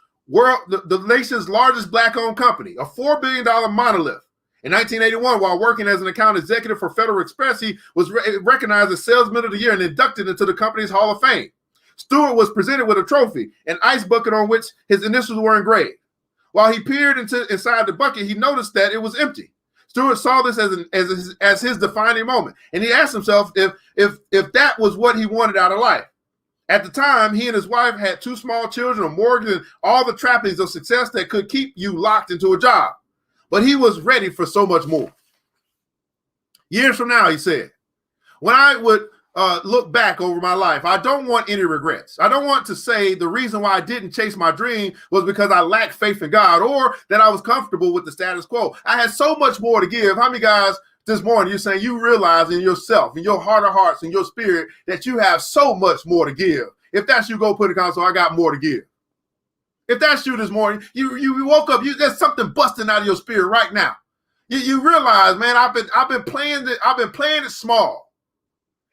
Black-owned company, a $4 billion monolith. In 1981, while working as an account executive for Federal Express, he was recognized as Salesman of the Year and inducted into the company's Hall of Fame. Stewart was presented with a trophy, an ice bucket on which his initials were engraved. While he peered inside the bucket, he noticed that it was empty. Stewart saw this as his defining moment, and he asked himself if that was what he wanted out of life. At the time, he and his wife had 2 small children, a mortgage, and all the trappings of success that could keep you locked into a job. But he was ready for so much more. Years from now, he said, when I would look back over my life, I don't want any regrets. I don't want to say the reason why I didn't chase my dream was because I lacked faith in God or that I was comfortable with the status quo. I had so much more to give. How many guys this morning, you're saying you realize in yourself, in your heart of hearts, in your spirit, that you have so much more to give? If that's you, go put it in console. I got more to give. If that's you this morning, you woke up, there's something busting out of your spirit right now. You realize, man, I've been playing it small,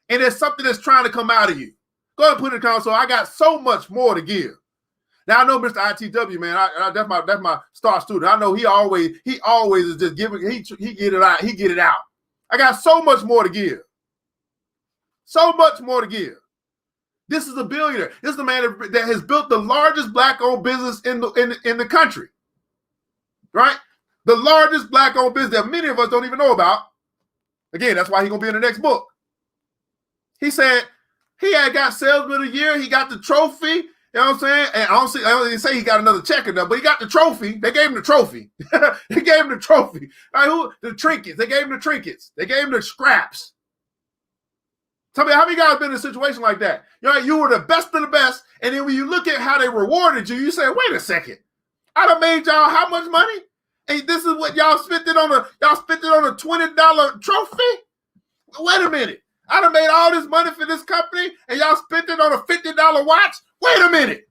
and there's something that's trying to come out of you. Go ahead and put it in console. I got so much more to give. Now I know Mr. ITW, man. That's my star student. I know he always is just giving. He get it out. He get it out. I got so much more to give. So much more to give. This is a billionaire. This is the man that has built the largest Black-owned business in the country, right? The largest Black-owned business that many of us don't even know about. Again, that's why he's gonna be in the next book. He said he had got Salesman of the Year. He got the trophy. You know what I'm saying? And I don't say he got another check enough, but he got the trophy. They gave him the trophy. They gave him the trophy. The trinkets. They gave him the trinkets. They gave him the scraps. Tell me, how many guys been in a situation like that? You were the best of the best, and then when you look at how they rewarded you, you say, wait a second. I done made y'all how much money? And this is what y'all spent it on a $20 trophy? Wait a minute. I done made all this money for this company, and y'all spent it on a $50 watch? Wait a minute.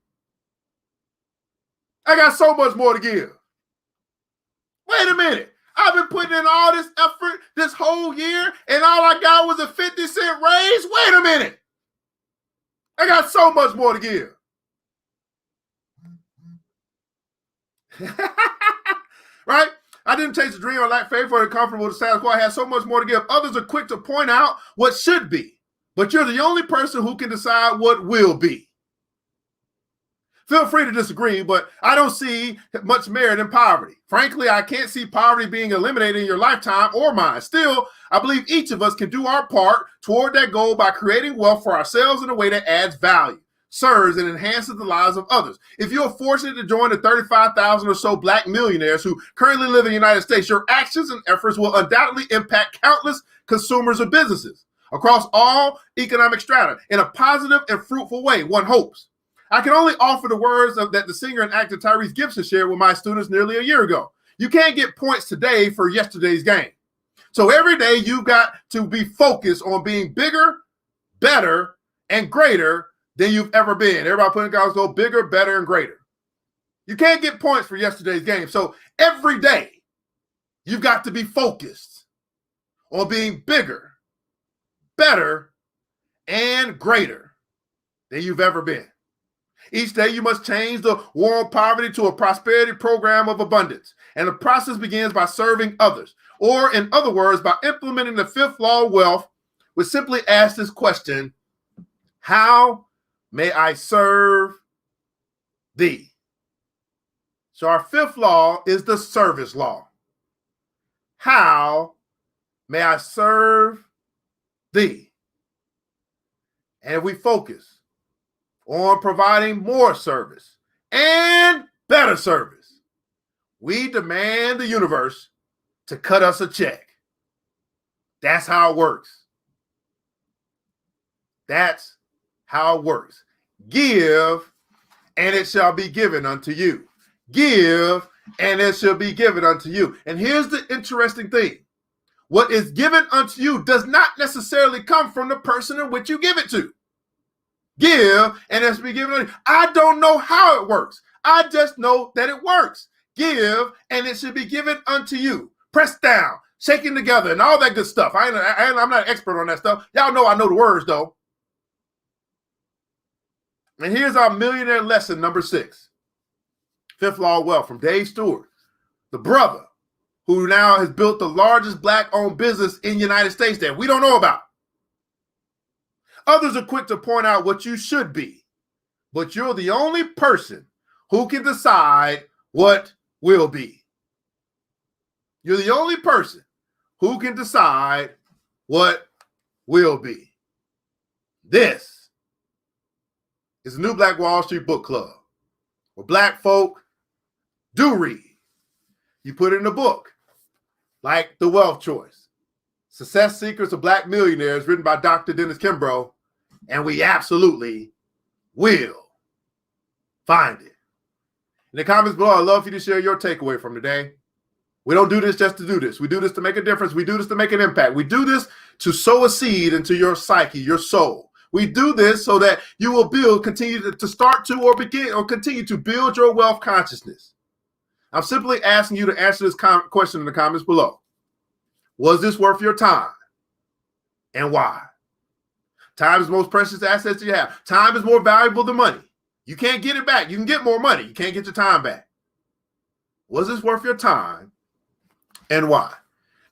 I got so much more to give. Wait a minute. I've been putting in all this effort this whole year, and all I got was a 50-cent raise? Wait a minute. I got so much more to give. Right? I didn't chase a dream or lack faith or comfortable with the status quo. I had so much more to give. Others are quick to point out what should be, but you're the only person who can decide what will be. Feel free to disagree, but I don't see much merit in poverty. Frankly, I can't see poverty being eliminated in your lifetime or mine. Still, I believe each of us can do our part toward that goal by creating wealth for ourselves in a way that adds value, serves, and enhances the lives of others. If you're fortunate to join the 35,000 or so Black millionaires who currently live in the United States, your actions and efforts will undoubtedly impact countless consumers and businesses across all economic strata in a positive and fruitful way, one hopes. I can only offer the words that the singer and actor Tyrese Gibson shared with my students nearly a year ago. You can't get points today for yesterday's game. So every day you've got to be focused on being bigger, better, and greater than you've ever been. Everybody putting guys go bigger, better, and greater. You can't get points for yesterday's game. So every day you've got to be focused on being bigger, better, and greater than you've ever been. Each day you must change the war on poverty to a prosperity program of abundance. And the process begins by serving others. Or in other words, by implementing the 5th law of wealth, which simply asks this question: how may I serve thee? So our 5th law is the service law. How may I serve thee? And we focus on providing more service and better service, we demand the universe to cut us a check. That's how it works. That's how it works. Give, and it shall be given unto you. Give, and it shall be given unto you. And here's the interesting thing. What is given unto you does not necessarily come from the person in which you give it to. Give, and it shall be given unto you. I don't know how it works. I just know that it works. Give, and it should be given unto you. Pressed down, shaking together, and all that good stuff. I'm not an expert on that stuff. Y'all know I know the words, though. And here's our millionaire lesson number 6. 5th law of wealth from Dave Stewart, the brother who now has built the largest Black-owned business in the United States that we don't know about. Others are quick to point out what you should be, but you're the only person who can decide what will be. You're the only person who can decide what will be. This It's a new Black Wall Street book club where Black folk do read. You put it in a book, like The Wealth Choice, Success Secrets of Black Millionaires, written by Dr. Dennis Kimbro, and we absolutely will find it. In the comments below, I'd love for you to share your takeaway from today. We don't do this just to do this. We do this to make a difference. We do this to make an impact. We do this to sow a seed into your psyche, your soul. We do this so that you will continue to start to or begin or continue to build your wealth consciousness. I'm simply asking you to answer this question in the comments below. Was this worth your time? And why? Time is the most precious asset you have. Time is more valuable than money. You can't get it back. You can get more money. You can't get your time back. Was this worth your time? And why?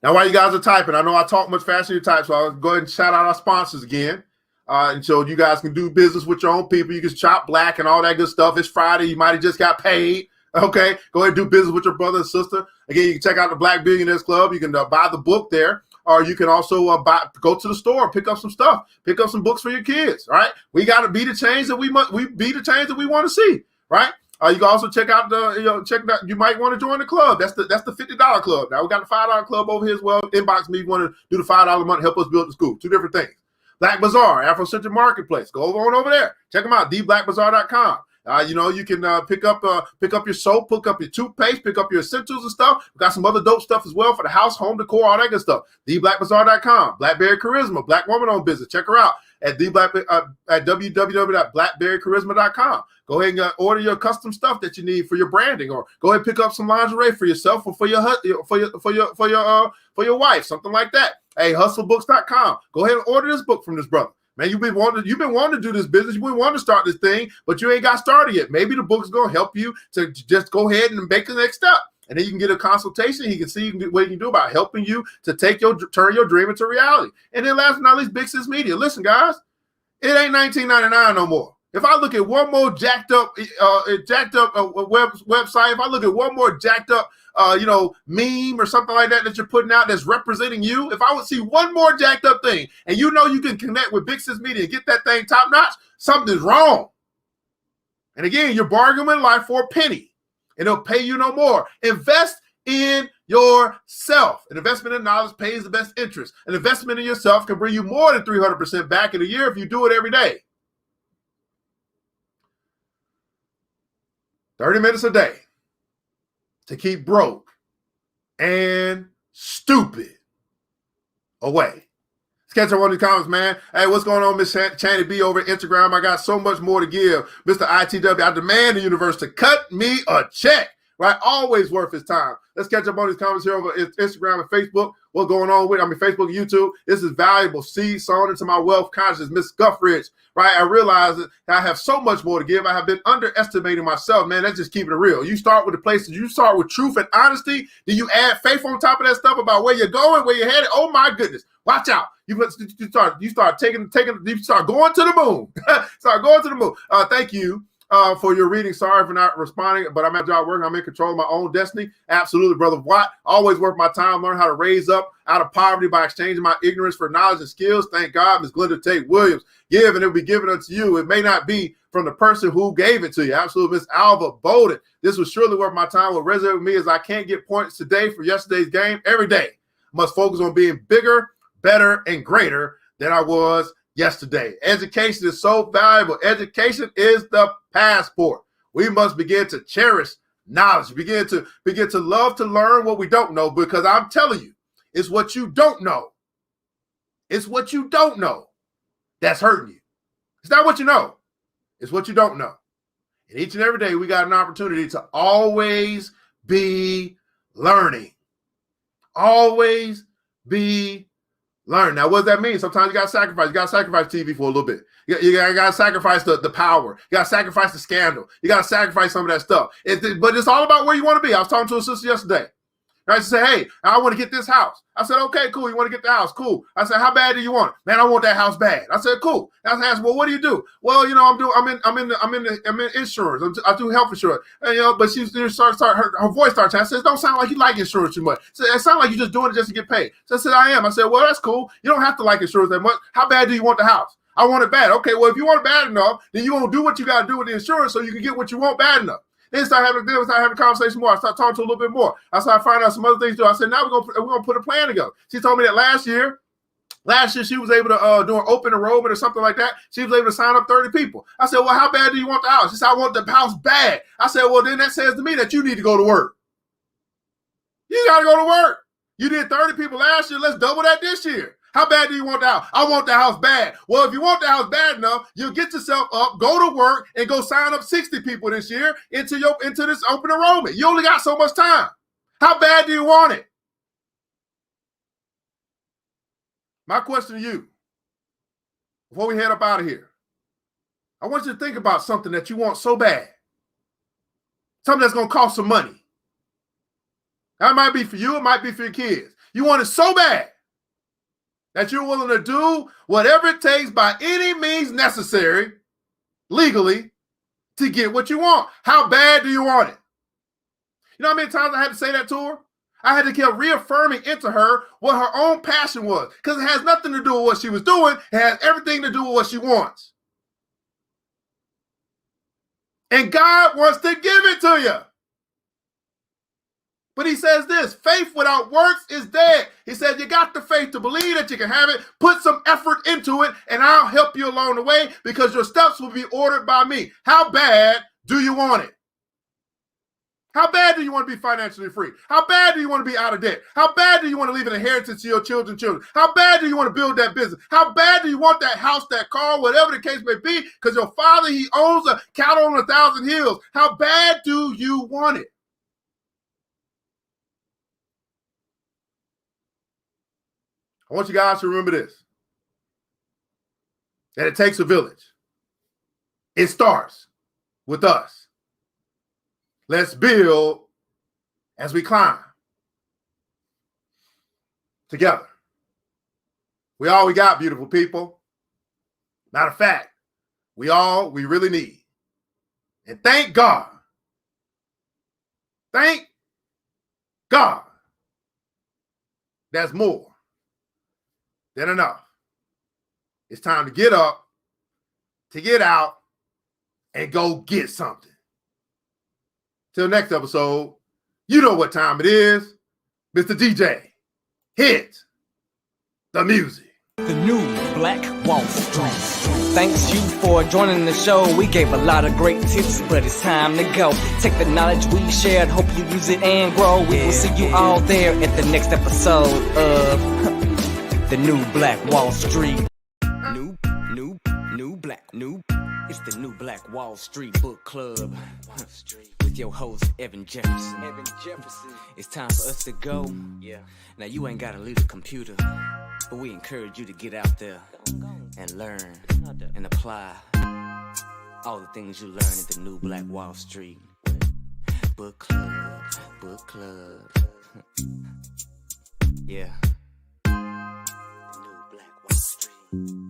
Now, while you guys are typing, I know I talk much faster than you type, so I'll go ahead and shout out our sponsors again. And so you guys can do business with your own people. You can shop black and all that good stuff. It's Friday. You might have just got paid. Okay, go ahead and do business with your brother and sister. Again, you can check out the Black Billionaires Club. You can buy the book there, or you can also go to the store and pick up some stuff. Pick up some books for your kids. Right? We got to be the change that we be the change that we want to see. Right? You can also check out you might want to join the club. That's the $50 club. Now we got the $5 club over here as well. Inbox me if you want to do the $5 a month, help us build the school. Two different things. Black Bazaar, Afrocentric Marketplace. Go over there. Check them out. theblackbazaar.com. You can pick up your soap, pick up your toothpaste, pick up your essentials and stuff. We got some other dope stuff as well for the house, home decor, all that good stuff. theblackbazaar.com. Blackberry Charisma, Black woman-owned business. Check her out at www.blackberrycharisma.com. Go ahead and order your custom stuff that you need for your branding, or go ahead and pick up some lingerie for yourself or for your wife, something like that. Hey, hustlebooks.com. Go ahead and order this book from this brother. Man, you've been wanting to do this business. You've been wanting to start this thing, but you ain't got started yet. Maybe the book is going to help you to just go ahead and make the next step. And then you can get a consultation. He can see what he can do about helping you to turn your dream into reality. And then last but not least, Big Sis Media. Listen, guys, it ain't $19.99 no more. If I look at one more jacked up website, if I look at one more jacked up meme or something like that you're putting out that's representing you, if I would see one more jacked up thing, and you can connect with Big Sis Media and get that thing top notch, something's wrong. And again, you're bargaining in life for a penny, and it'll pay you no more. Invest in yourself. An investment in knowledge pays the best interest. An investment in yourself can bring you more than 300% back in a year if you do it every day. 30 minutes a day to keep broke and stupid away. Let's catch up on the comments, man. Hey, what's going on, Miss Channy B over at Instagram? I got so much more to give. Mr. ITW, I demand the universe to cut me a check. Right? Always worth his time. Let's catch up on these comments here over Instagram and Facebook. What's going on with Facebook and YouTube? This is valuable seed sown into my wealth consciousness, Miss Guffridge. Right? I realize that I have so much more to give. I have been underestimating myself, man. That's just keeping it real. You start with the places, you start with truth and honesty. Then you add faith on top of that stuff about where you're going, where you're headed. Oh my goodness. Watch out. You start going to the moon. Start going to the moon. Thank you. For your reading. Sorry for not responding, but I'm at job working. I'm in control of my own destiny. Absolutely, Brother Watt. Always worth my time. Learn how to raise up out of poverty by exchanging my ignorance for knowledge and skills. Thank God, Ms. Glenda Tate Williams. Give and it will be given unto you. It may not be from the person who gave it to you. Absolutely, Miss Alva Bolden. This was surely worth my time. What resonated with me is I can't get points today for yesterday's game. Every day, I must focus on being bigger, better, and greater than I was yesterday. Education is so valuable. Education is the passport. We must begin to cherish knowledge. Begin to love to learn what we don't know, because I'm telling you, it's what you don't know. It's what you don't know that's hurting you. It's not what you know. It's what you don't know. And each and every day, we got an opportunity to always be learning. Always be learn. Now, what does that mean? Sometimes you got to sacrifice. You got to sacrifice TV for a little bit. You got to sacrifice the power. You got to sacrifice the scandal. You got to sacrifice some of that stuff. But it's all about where you want to be. I was talking to a sister yesterday. Right? She said, hey, I want to get this house. I said, okay, cool. You want to get the house? Cool. I said, how bad do you want it? Man, I want that house bad. I said, cool. I asked, well, what do you do? Well, I'm in insurance. I do health insurance. And, but she her voice started changing. I said, it don't sound like you like insurance too much. She said, it sounds like you're just doing it just to get paid. So I said, I am. I said, well, that's cool. You don't have to like insurance that much. How bad do you want the house? I want it bad. Okay, well, if you want it bad enough, then you're going to do what you got to do with the insurance so you can get what you want bad enough. Then we start having a conversation more. I start talking to her a little bit more. I started finding out some other things to do. I said, now we're gonna put a plan together. She told me that last year she was able to do an open enrollment or something like that. She was able to sign up 30 people. I said, well, how bad do you want the house? She said, I want the house bad. I said, well, then that says to me that you need to go to work. You got to go to work. You did 30 people last year. Let's double that this year. How bad do you want the house? I want the house bad. Well, if you want the house bad enough, you'll get yourself up, go to work, and go sign up 60 people this year into this open enrollment. You only got so much time. How bad do you want it? My question to you, before we head up out of here, I want you to think about something that you want so bad. Something that's going to cost some money. That might be for you. It might be for your kids. You want it so bad that you're willing to do whatever it takes by any means necessary, legally, to get what you want. How bad do you want it? You know how many times I had to say that to her? I had to keep reaffirming into her what her own passion was, because it has nothing to do with what she was doing. It has everything to do with what she wants. And God wants to give it to you. But he says this, faith without works is dead. He said, you got the faith to believe that you can have it. Put some effort into it, and I'll help you along the way because your steps will be ordered by me. How bad do you want it? How bad do you want to be financially free? How bad do you want to be out of debt? How bad do you want to leave an inheritance to your children's children? How bad do you want to build that business? How bad do you want that house, that car, whatever the case may be? Because your father, he owns a cattle on 1,000 hills. How bad do you want it? I want you guys to remember this, that it takes a village. It starts with us. Let's build as we climb together. We all we got, beautiful people. Matter of fact, we really need. And thank God. Thank God. That's more than enough. It's time to get up, to get out, and go get something. Till next episode, you know what time it is. Mr. DJ, hit the music. The new Black Wall Street. Thanks you for joining the show. We gave a lot of great tips, but it's time to go. Take the knowledge we shared, hope you use it and grow. We will see you all there at the next episode of The New Black Wall Street. It's the New Black Wall Street Book Club. With your host, Evan Jefferson. It's time for us to go. Yeah. Now, you ain't got to leave the computer, but we encourage you to get out there and learn and apply all the things you learn at the New Black Wall Street Book Club. Yeah. The New Black Wall Street.